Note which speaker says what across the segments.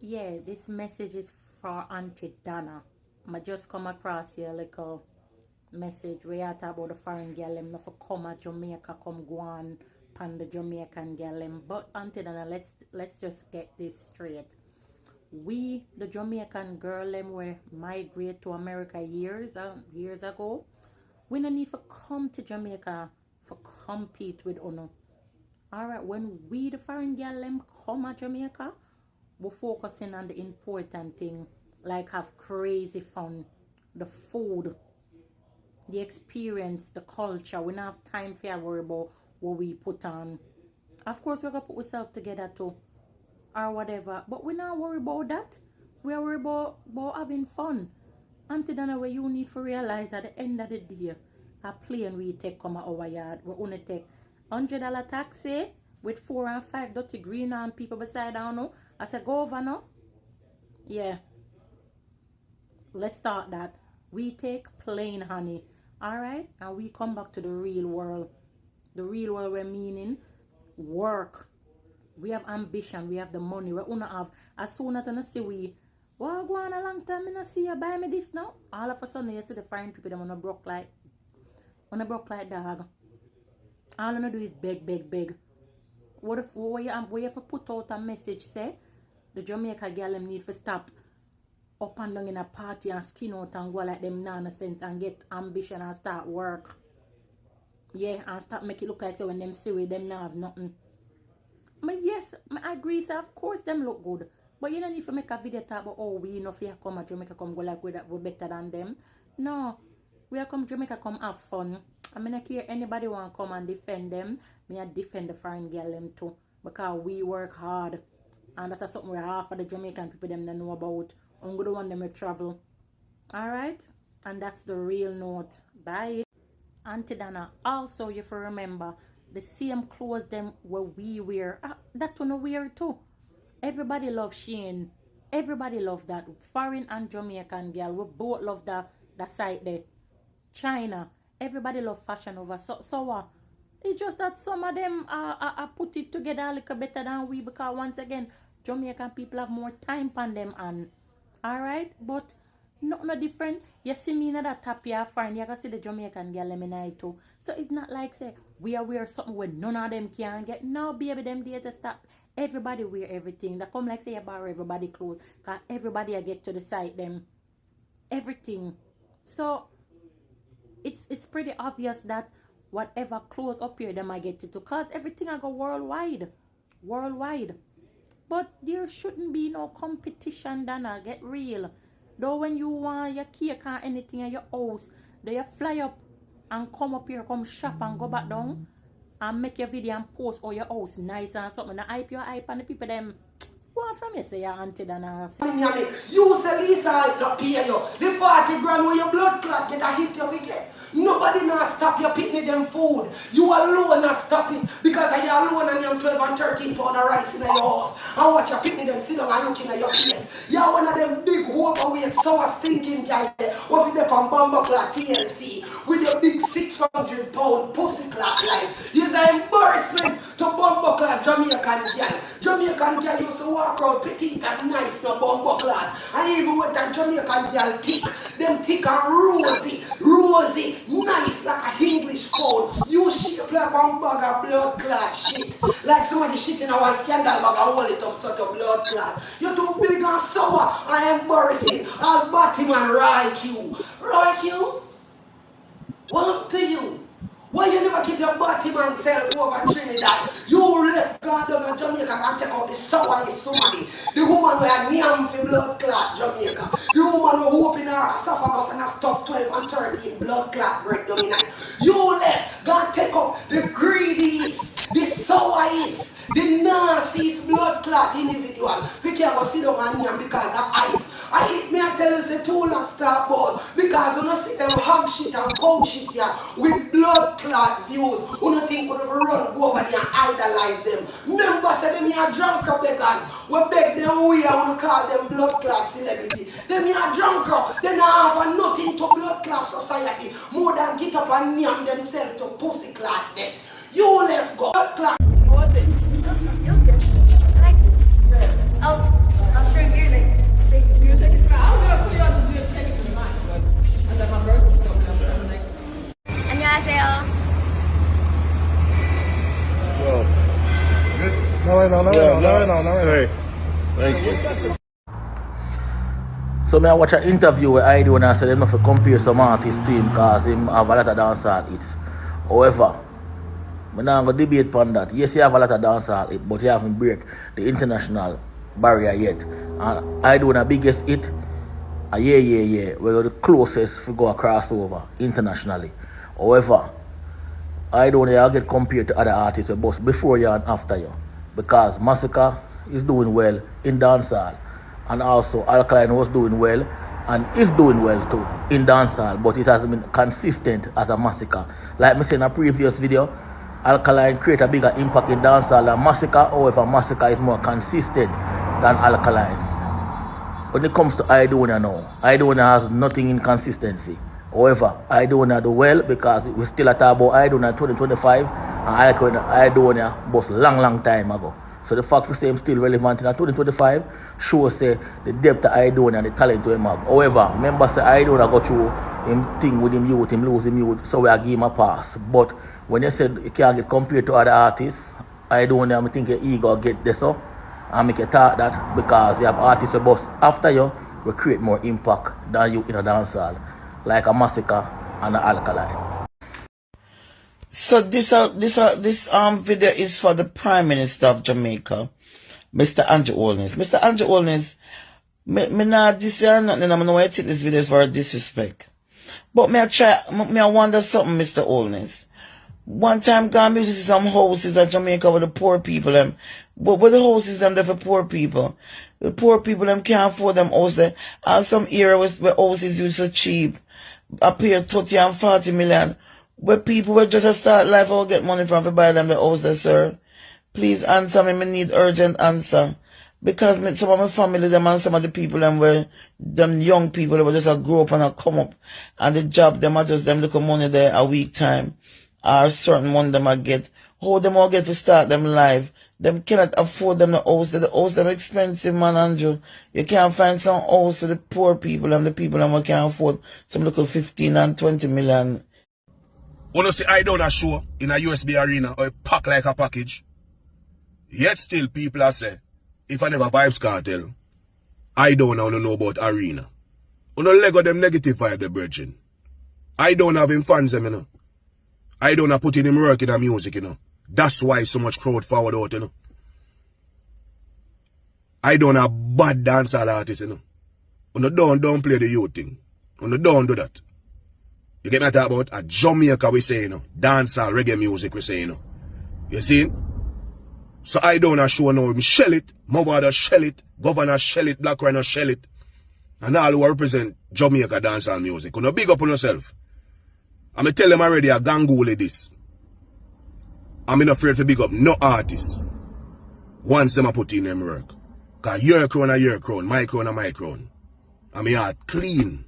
Speaker 1: Yeah, this message is for Auntie Dana. I just come across here like a message where you talk about the foreign girl them not for come at Jamaica, come go on pan the Jamaican girl them. But Auntie Dana, let's just get this straight. We, the Jamaican girl them, were migrate to America years ago. We no need for come to Jamaica for compete with Uno. Alright, when we the foreign girl them come at Jamaica, we're focusing on the important thing, like have crazy fun, the food, the experience, the culture. We don't have time for worry about what we put on. Of course, we're gonna put ourselves together too, or whatever, but we're not worried about that. We are worried about having fun. Auntie Dana, where you need to realize at the end of the day, a plane we take come at our yard, we only take $100 taxi with 4 and 5 dirty green and people beside down now. I said, go over now. Yeah. Let's start that. We take plain honey. Alright? And we come back to the real world. The real world we're meaning work. We have ambition. We have the money. We wanna have. As soon as I see we, well, go on a long time, I not see you buy me this now. All of a sudden you see the foreign people them wanna broke like dog. All you wanna do is beg. What you have to put out a message say the Jamaica girl them need to stop up and down in a party and skin out and go like them nonsense and get ambition and start work. Yeah, and start make it look like so when them see with them now have nothing. But yes, I agree, so of course them look good. But you don't need to make a video talk about, oh, we know if you come at Jamaica come go like we're better than them. No. We are come Jamaica come have fun. I mean, I care anybody want to come and defend them. Me I defend the foreign girl them too. Because we work hard. And that's something where half of the Jamaican people them don't know about. I'm going to want them to travel. Alright? And that's the real note. Bye. Auntie Dana, also you have to remember the same clothes them where we wear. That one wear too. Everybody love Shane. Everybody love that. Foreign and Jamaican girl. We both love that side there. China. Everybody love fashion over. So what? It's just that some of them are put it together a little better than we, because once again, Jamaican people have more time on them and alright, but no different. You see me in that top here foreign, you can see the Jamaican girl them in it too. So it's not like say we wear something where none of them can get. No baby, them days to stop. Everybody wear everything. That come like say you borrow everybody clothes. Cause everybody I get to the side them. Everything. So it's pretty obvious that whatever clothes up here them I get it to, cause everything I go worldwide. But there shouldn't be no competition, Dana. Get real. Though when you want your cake or anything in your house, do you fly up and come up here, come shop and go back down and make your video and post all your house nice and something. Now hype your hype and the people them. What from you say your Auntie Dana?
Speaker 2: You say Lisa I not pay you. The 40 grand where your blood clot get a hit you wicked. Nobody now stop you picking them food. You alone not stop it because you alone and you have 12 and 13 pound of rice in your house. And watch you picking them sit down and looking at your face. You are one of them big overweight, sour stinking guys what with them from Bumble Clot TLC with your big 600 pound pussy clot life. It's an embarrassment to Bumble Clot Jamaican girl. Jamaican girl used to walk around petite and nice no Bumble Clot. And even with that Jamaican girl thick, them thick and rosy, nice like a English phone. You shape like one bag of blood clot shit. Like somebody shit in our scandal bag and hold it up sort of blood clot. You're too big and sour and embarrassing. I'll bat him and right you. Right you? What to you? Why you never keep your body man self over Trinidad? You left God down in Jamaica and take out the sour somebody. The woman who had Nyam for blood clot Jamaica. The woman who opened her esophagus and stuff 12 and 13 blood clot break down in it. You left God take up the greediest, the sourest, the nastiest blood clot individual. We can't go sit down and Nyam because of hype. I hate me I tell you say too long start board because when you see them hug shit and pound shit here with blood clot views, you don't think you never run go over there and idolize them. Remember say them here drunk beggars, we beg them we want to call them blood clot celebrity. Them here drunk, they don't have nothing to blood clot society more than get up and Nyam themselves to pussy clot death. You left go blood clot.
Speaker 3: What was it? It was good. I liked it. Oh, I'll shrink your Thank you.
Speaker 4: So I watch an interview where I do and I said them not to compare some artists to him because him have a lot of dancehall hits. However, I'm not going to debate on that. Yes, he have a lot of dancehall hits, but he haven't break the international barrier yet. And I do the biggest hit, we're the closest to go across over internationally. However, I don't get compared to other artists both before you and after you. Because Massacre is doing well in dancehall. And also Alkaline was doing well and is doing well too in dancehall, but it hasn't been consistent as a Massacre. Like I said in a previous video, Alkaline create a bigger impact in dancehall than Massacre. However, Massacre is more consistent than Alkaline. When it comes to Idonia now, Idonia has nothing in consistency. However, Idonia do well because we still at about Idonia 2025 and Idonia was long time ago. So the fact we say him still relevant in 2025 shows say the depth of Idonia and the talent to him have. However, remember say Idonia go through him thing with him youth, him lose him youth, so we are give him a pass. But when you said you can't get compared to other artists, Idonia I think your ego get this up and make you talk that because you have artists who bust after you will create more impact than you in a dancehall, like a Massacre and an Alkaline.
Speaker 5: So this video is for the Prime Minister of Jamaica, Mr. Andrew Holness. Mr. Andrew Holness, me not this year nothing, I don't know why I take this video is for disrespect. But me I wonder something, Mr. Holness. One time gone me to see some houses at Jamaica with the poor people them. But with the houses them there for poor people. The poor people them can't afford them houses. And some areas where houses used so cheap. Appear 30 and 40 million. Where people will just start life or get money from to buy them the houses, sir. Please answer me. Me need urgent answer. Because some of my family, them and some of the people, them were, them young people, they will just grow up and come up. And the job, them are just them look money there a week time. Or certain one them I get. How them all get to start them life. Them cannot afford them the house. The house them expensive, man, Andrew. You can't find some house for the poor people and the people them can't afford some little 15 and 20 million.
Speaker 6: When you see I done a show in a USB arena or a pack like a package, yet still people are say, if I never Vibes Cartel, I don't know about arena. You know, Lego them negative vibe the virgin. I don't have him fans them, you know. I don't have put in him work in the music, you know. That's why so much crowd forward out, you know. I don't have bad dancehall artists, you know. You know, don't play the youth thing. You know, don't do that. You get me talk about a Jamaica we say, you know. Dancehall, reggae music we say, you know. You see? So I don't show now him shell it, Mother shell it, Governor shell it, Black Rhino shell it. And all who represent Jamaica dancehall music. You know, big up on yourself. I'm tell them already a gangole this. I'm not afraid to big up no artist. Once them I put in them work. Cause your crown a your crown, my crown a my crown. And me heart clean.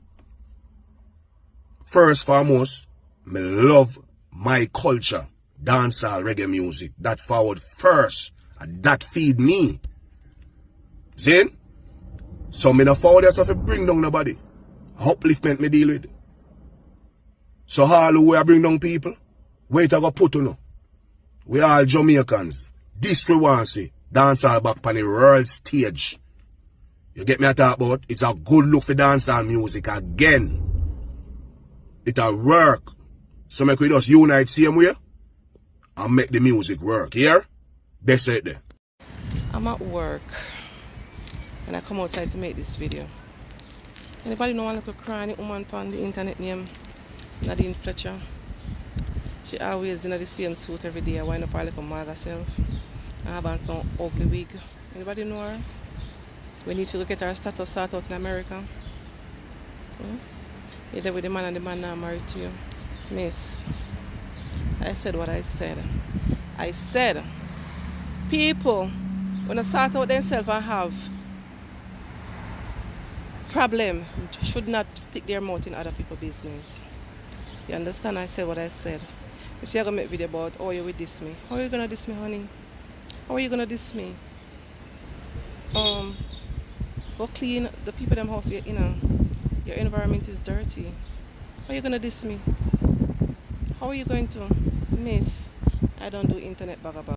Speaker 6: First foremost, me love my culture, dancehall, reggae music. That forward first. And that feed me. See? So me not forward yourself to bring down nobody. Upliftment me deal with. So all who we bring down people, wait I go put on no. We all Jamaicans. This we want to see. Dancehall back on the world stage. You get me a talk about? It's a good look for dancehall music again. It'll work. So make we just unite same way and make the music work. Here? That's it there.
Speaker 7: I'm at work and I come outside to make this video. Anybody know one little crying woman on the internet named Nadine Fletcher? She always in the same suit every day. I wind up her like a mug herself. I have on some ugly wig. Anybody know her? We need to go get her status sort out in America. You're there with the man and the man now married to you. Miss, I said what I said. I said, people, when they sort out themselves and have problem, should not stick their mouth in other people's business. You understand? I said what I said. You see, I'm going to make a video about how you will diss me. How are you going to diss me, honey? How are you going to diss me? Go clean the people in them house you're in. Your environment is dirty. How are you going to diss me? How are you going to? Miss, I don't do internet bagabout.